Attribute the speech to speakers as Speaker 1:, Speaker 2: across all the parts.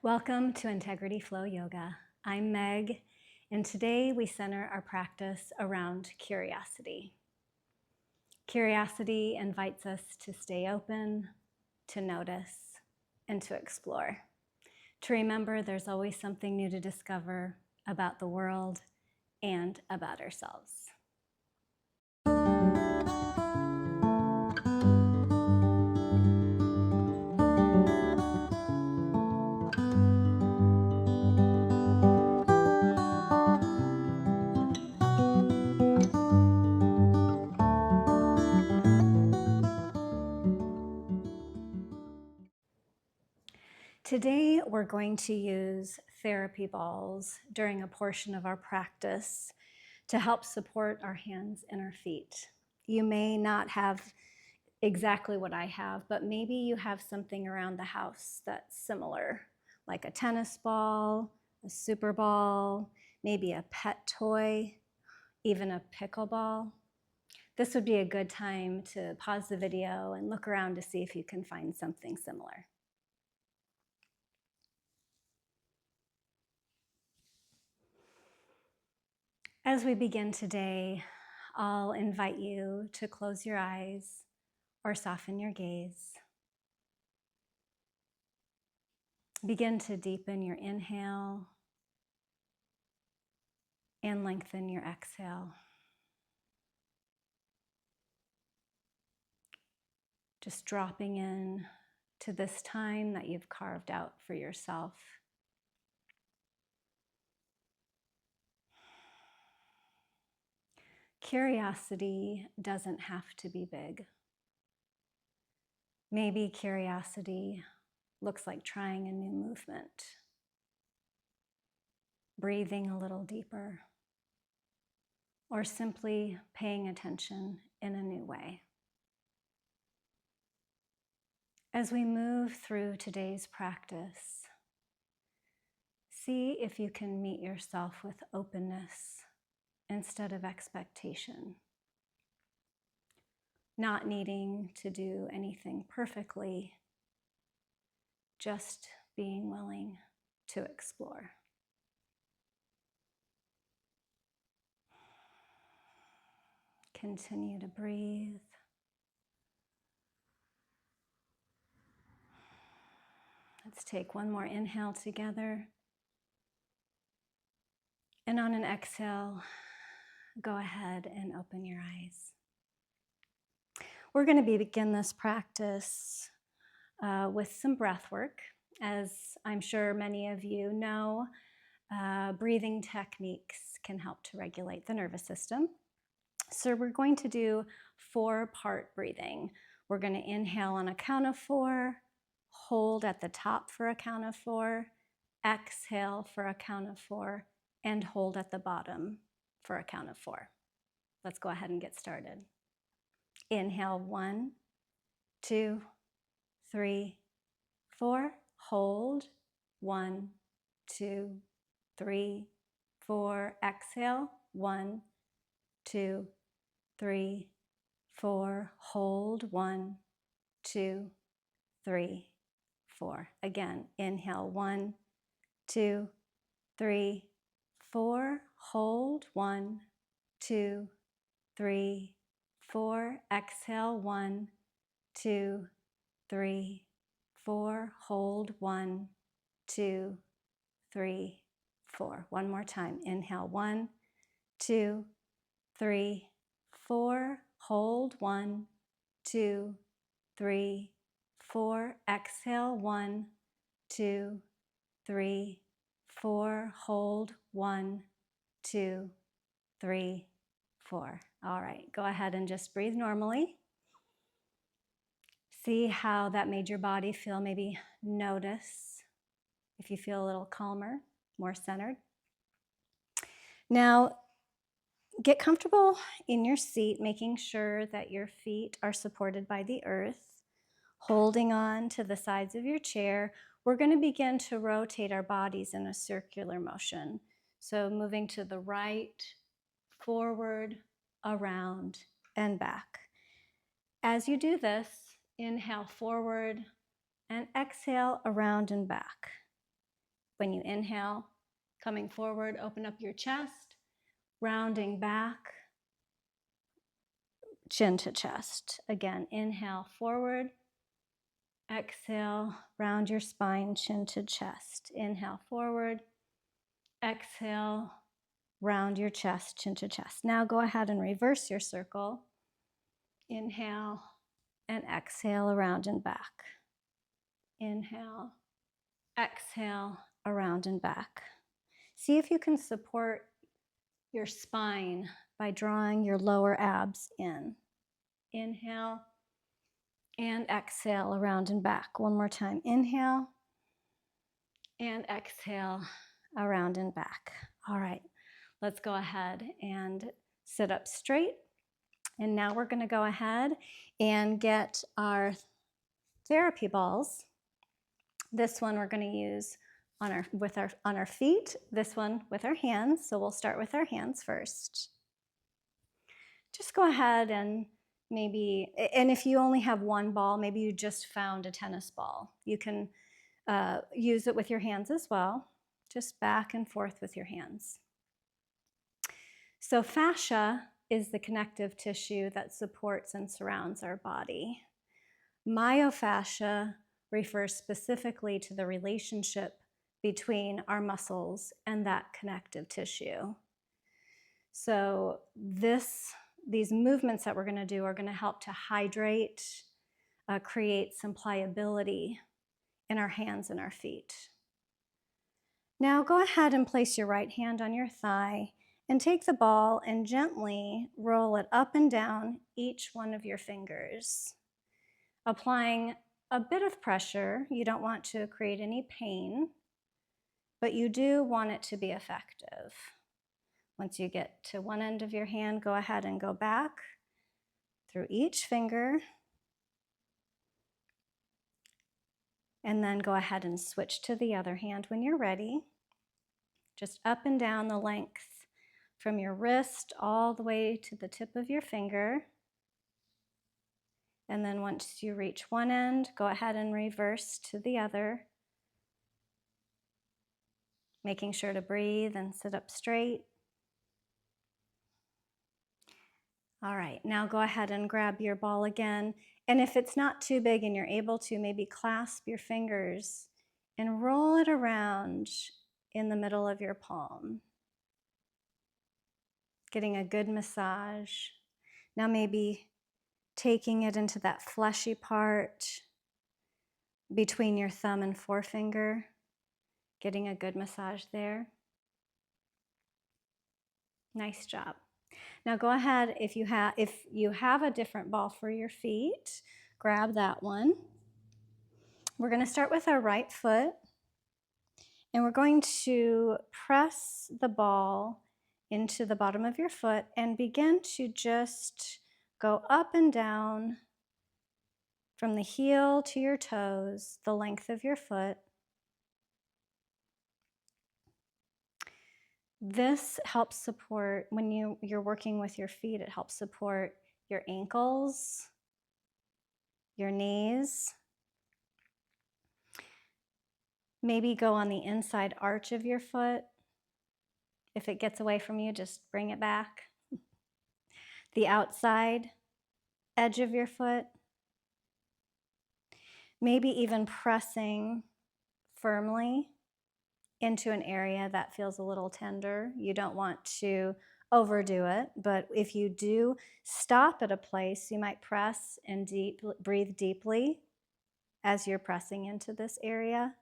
Speaker 1: Welcome to Integrity Flow Yoga. I'm Meg, and today we center our practice around curiosity. Curiosity invites us to stay open, to notice, and to explore. To remember there's always something new to discover about the world and about ourselves. Today, we're going to use therapy balls during a portion of our practice to help support our hands and our feet. You may not have exactly what I have, but maybe you have something around the house that's similar, like a tennis ball, a super ball, maybe a pet toy, even a pickleball. This would be a good time to pause the video and look around to see if you can find something similar. As we begin today, I'll invite you to close your eyes or soften your gaze. Begin to deepen your inhale and lengthen your exhale. Just dropping in to this time that you've carved out for yourself. Curiosity doesn't have to be big. Maybe curiosity looks like trying a new movement, breathing a little deeper, or simply paying attention in a new way. As we move through today's practice, see if you can meet yourself with openness instead of expectation. Not needing to do anything perfectly, just being willing to explore. Continue to breathe. Let's take one more inhale together. And on an exhale, go ahead and open your eyes. We're going to begin this practice with some breath work. As I'm sure many of you know, breathing techniques can help to regulate the nervous system. So we're going to do 4-part breathing. We're going to inhale on a count of 4, hold at the top for a count of 4, exhale for a count of 4, and hold at the bottom for a count of 4. Let's go ahead and get started. Inhale 1, 2, 3, 4. Hold 1, 2, 3, 4. Exhale 1, 2, 3, 4. Hold 1, 2, 3, 4. Again, inhale 1, 2, 3, 4. Hold 1, 2, 3, 4. Exhale 1, 2, 3, 4. Hold 1, 2, 3, 4. One more time. Inhale 1, 2, 3, 4. Hold 1, 2, 3, 4. Exhale 1, 2, 3, 4. Hold 1, 2, 3, 4. All right, go ahead and just breathe normally. See how that made your body feel. Maybe notice if you feel a little calmer, more centered. Now, get comfortable in your seat, making sure that your feet are supported by the earth, holding on to the sides of your chair. We're going to begin to rotate our bodies in a circular motion. So moving to the right, forward, around, and back. As you do this, inhale forward and exhale around and back. When you inhale, coming forward, open up your chest, rounding back, chin to chest. Again, inhale forward, exhale, round your spine, chin to chest. Inhale forward, exhale, round your chest, chin to chest. Now go ahead and reverse your circle. Inhale and exhale, around and back. Inhale, exhale, around and back. See if you can support your spine by drawing your lower abs in. Inhale and exhale, around and back. One more time. Inhale and exhale, around and back. All right, let's go ahead and sit up straight. And now we're going to go ahead and get our therapy balls. This one we're going to use on our feet, this one with our hands. So we'll start with our hands first. Just go ahead and maybe, and if you only have one ball, maybe you just found a tennis ball. You can use it with your hands as well, just back and forth with your hands. So fascia is the connective tissue that supports and surrounds our body. Myofascia refers specifically to the relationship between our muscles and that connective tissue. So these movements that we're going to do are going to help to hydrate, create some pliability in our hands and our feet. Now go ahead and place your right hand on your thigh and take the ball and gently roll it up and down each one of your fingers, applying a bit of pressure. You don't want to create any pain, but you do want it to be effective. Once you get to one end of your hand, go ahead and go back through each finger, and then go ahead and switch to the other hand when you're ready. Just up and down the length from your wrist all the way to the tip of your finger. And then once you reach one end, go ahead and reverse to the other, making sure to breathe and sit up straight. All right, now go ahead and grab your ball again. And if it's not too big and you're able to, maybe clasp your fingers and roll it around in the middle of your palm, getting a good massage. Now maybe taking it into that fleshy part between your thumb and forefinger, getting a good massage there. Nice job. Now go ahead, if you have a different ball for your feet, grab that one. We're going to start with our right foot, and we're going to press the ball into the bottom of your foot and begin to just go up and down from the heel to your toes, the length of your foot. This helps support, when you're working with your feet, it helps support your ankles, your knees. Maybe go on the inside arch of your foot. If it gets away from you, just bring it back. The outside edge of your foot. Maybe even pressing firmly into an area that feels a little tender. You don't want to overdo it, but if you do stop at a place, you might press and breathe deeply as you're pressing into this area.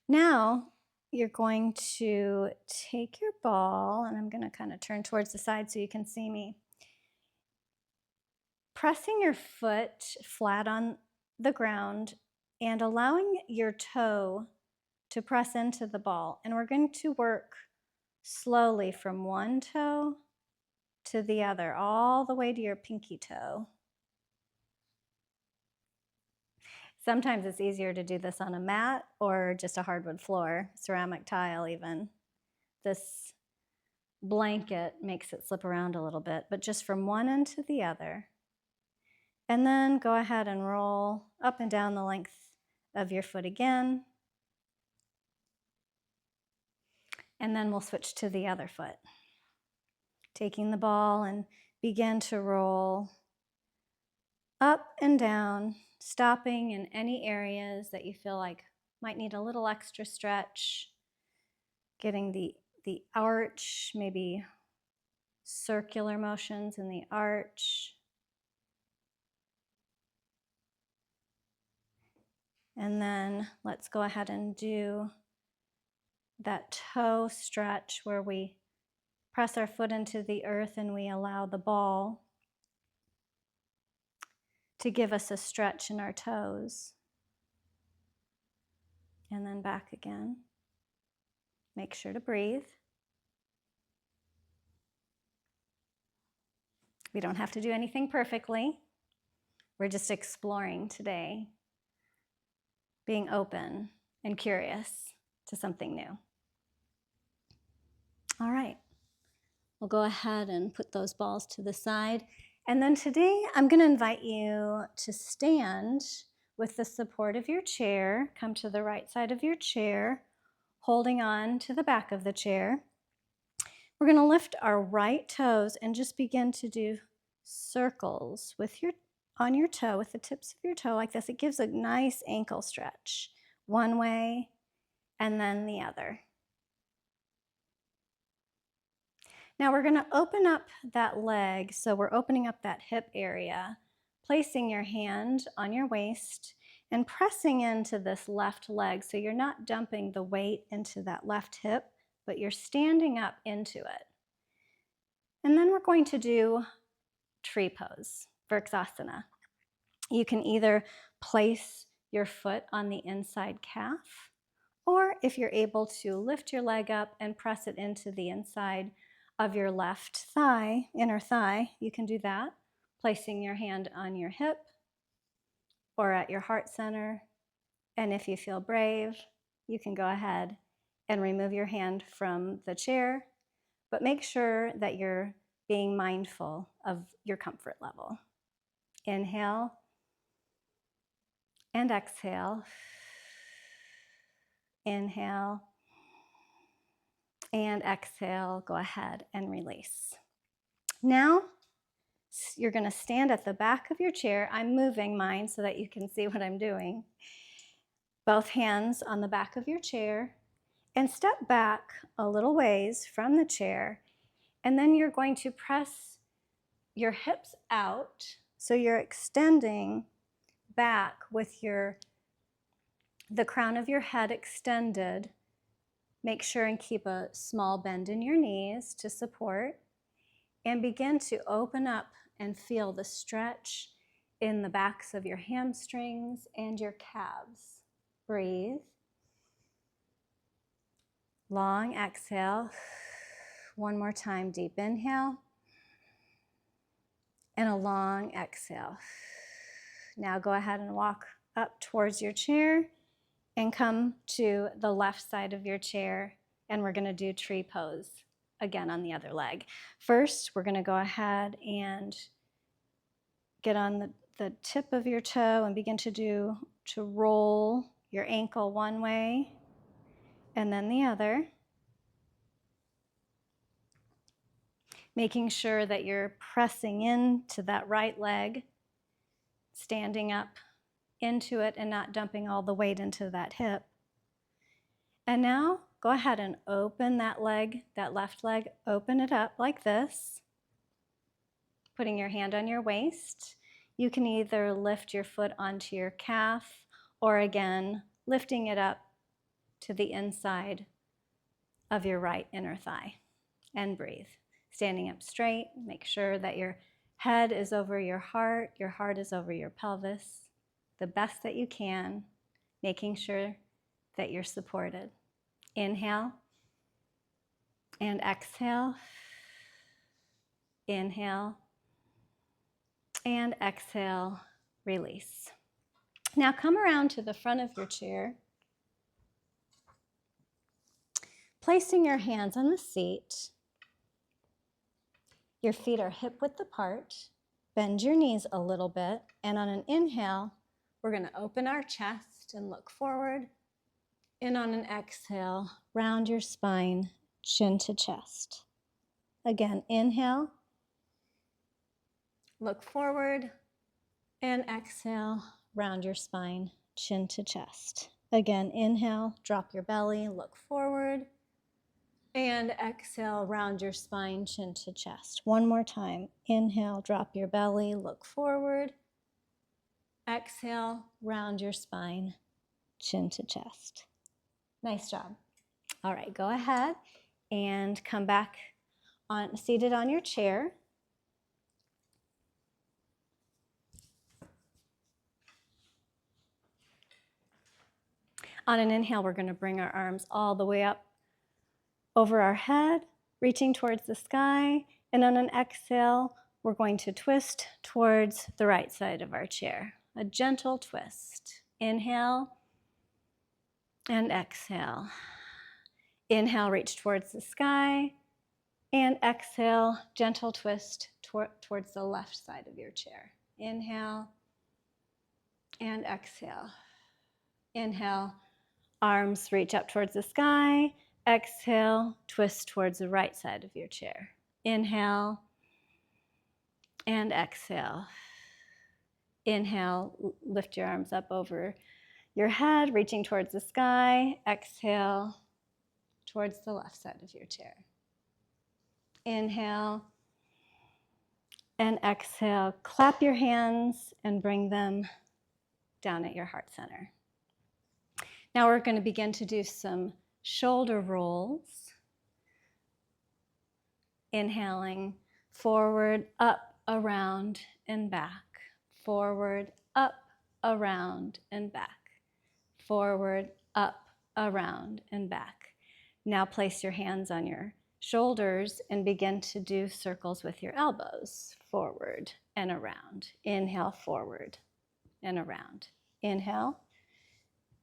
Speaker 1: Now you're going to take your ball, and I'm going to kind of turn towards the side so you can see me. Pressing your foot flat on the ground and allowing your toe to press into the ball. And we're going to work slowly from one toe to the other, all the way to your pinky toe. Sometimes it's easier to do this on a mat or just a hardwood floor, ceramic tile even. This blanket makes it slip around a little bit, but just from one end to the other. And then go ahead and roll up and down the length of your foot again. And then we'll switch to the other foot. Taking the ball and begin to roll up and down, stopping in any areas that you feel like might need a little extra stretch, getting the arch, maybe circular motions in the arch. And then let's go ahead and do that toe stretch where we press our foot into the earth and we allow the ball to give us a stretch in our toes. And then back again. Make sure to breathe. We don't have to do anything perfectly. We're just exploring today, being open and curious to something new. All right, we'll go ahead and put those balls to the side. And then today I'm going to invite you to stand with the support of your chair. Come to the right side of your chair, holding on to the back of the chair. We're going to lift our right toes and just begin to do circles on your toe, with the tips of your toe like this. It gives a nice ankle stretch, one way and then the other. Now we're going to open up that leg, so we're opening up that hip area, placing your hand on your waist and pressing into this left leg, so you're not dumping the weight into that left hip, but you're standing up into it. And then we're going to do tree pose, Vrksasana. You can either place your foot on the inside calf, or if you're able to lift your leg up and press it into the inside of your left thigh, inner thigh, you can do that, placing your hand on your hip or at your heart center. And if you feel brave, you can go ahead and remove your hand from the chair, but make sure that you're being mindful of your comfort level. Inhale and exhale. Inhale and exhale. Go ahead and release. Now, you're going to stand at the back of your chair. I'm moving mine so that you can see what I'm doing. Both hands on the back of your chair, and step back a little ways from the chair, and then you're going to press your hips out, so you're extending back with the crown of your head extended. Make sure and keep a small bend in your knees to support, and begin to open up and feel the stretch in the backs of your hamstrings and your calves. Breathe. Long exhale. One more time, deep inhale. And a long exhale. Now go ahead and walk up towards your chair and come to the left side of your chair, and we're going to do tree pose again on the other leg. First, we're going to go ahead and get on the tip of your toe and begin to roll your ankle one way and then the other, making sure that you're pressing into that right leg, standing up into it and not dumping all the weight into that hip. And now go ahead and open that leg, that left leg, open it up like this, putting your hand on your waist. You can either lift your foot onto your calf, or again, lifting it up to the inside of your right inner thigh, and breathe. Standing up straight, make sure that your head is over your heart is over your pelvis, the best that you can, making sure that you're supported. Inhale and exhale. Inhale and exhale, release. Now come around to the front of your chair, placing your hands on the seat. Your feet are hip-width apart. Bend your knees a little bit, and on an inhale, we're going to open our chest and look forward. And on an exhale, round your spine chin to chest. Again, inhale, look forward, and exhale, round your spine, chin to chest. Again, inhale, drop your belly, look forward, and exhale, round your spine, chin to chest. One more time. Inhale, drop your belly, look forward. Exhale, round your spine, chin to chest. Nice job. All right, go ahead and come back seated on your chair. On an inhale, we're going to bring our arms all the way up over our head, reaching towards the sky. And on an exhale, we're going to twist towards the right side of our chair. A gentle twist. Inhale and exhale. Inhale, reach towards the sky. And exhale, gentle twist towards the left side of your chair. Inhale and exhale. Inhale, arms reach up towards the sky. Exhale, twist towards the right side of your chair. Inhale and exhale. Inhale, lift your arms up over your head, reaching towards the sky. Exhale, towards the left side of your chair. Inhale and exhale. Clap your hands and bring them down at your heart center. Now we're going to begin to do some shoulder rolls. Inhaling, forward, up, around, and back. Forward, up, around, and back. Forward, up, around, and back. Now place your hands on your shoulders and begin to do circles with your elbows. Forward and around. Inhale, forward and around. Inhale,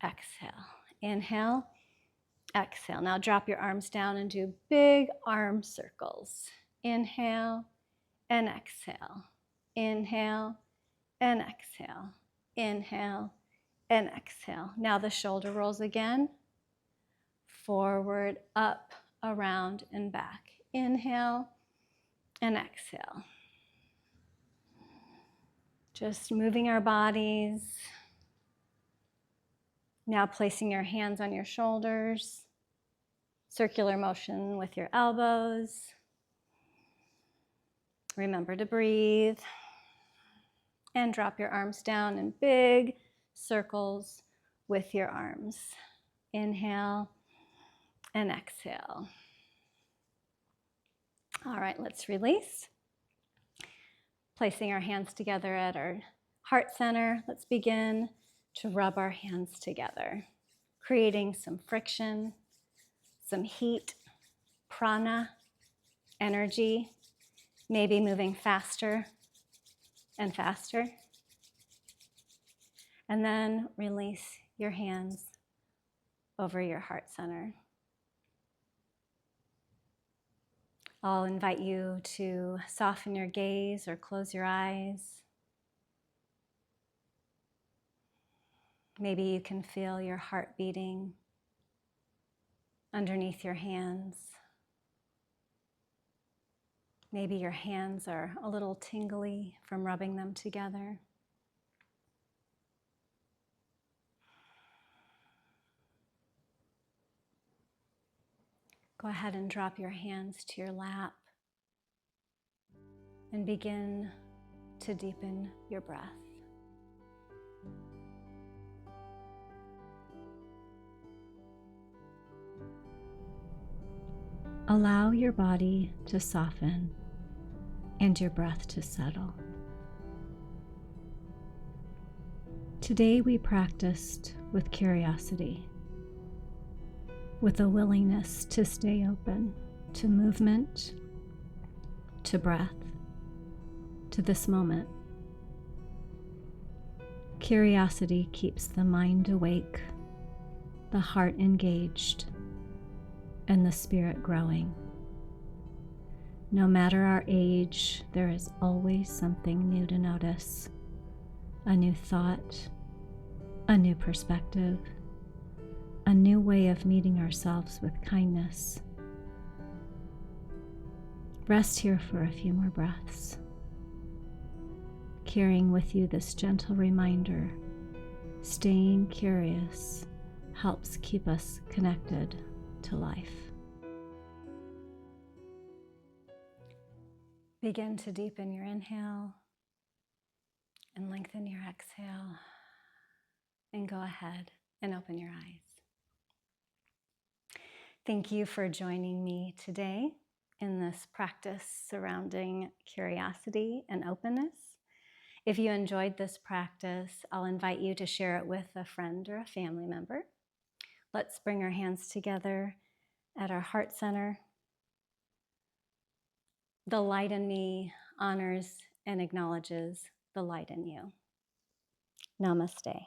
Speaker 1: exhale. Inhale, exhale. Now drop your arms down and do big arm circles. Inhale and exhale. Inhale and exhale. Inhale and exhale. Now the shoulder rolls again. Forward, up, around, and back. Inhale and exhale. Just moving our bodies. Now placing your hands on your shoulders. Circular motion with your elbows. Remember to breathe. And drop your arms down in big circles with your arms. Inhale and exhale. All right, let's release. Placing our hands together at our heart center, let's begin to rub our hands together, creating some friction, some heat, prana, energy, maybe moving faster and faster. And then release your hands over your heart center. I'll invite you to soften your gaze or close your eyes. Maybe you can feel your heart beating underneath your hands. Maybe your hands are a little tingly from rubbing them together. Go ahead and drop your hands to your lap and begin to deepen your breath. Allow your body to soften and your breath to settle. Today we practiced with curiosity, with a willingness to stay open to movement, to breath, to this moment. Curiosity keeps the mind awake, the heart engaged, and the spirit growing. No matter our age, there is always something new to notice, a new thought, a new perspective, a new way of meeting ourselves with kindness, Rest here for a few more breaths, carrying with you this gentle reminder. Staying curious helps keep us connected to life. Begin to deepen your inhale and lengthen your exhale, and go ahead and open your eyes. Thank you for joining me today in this practice surrounding curiosity and openness. If you enjoyed this practice, I'll invite you to share it with a friend or a family member. Let's bring our hands together at our heart center. The light in me honors and acknowledges the light in you. Namaste.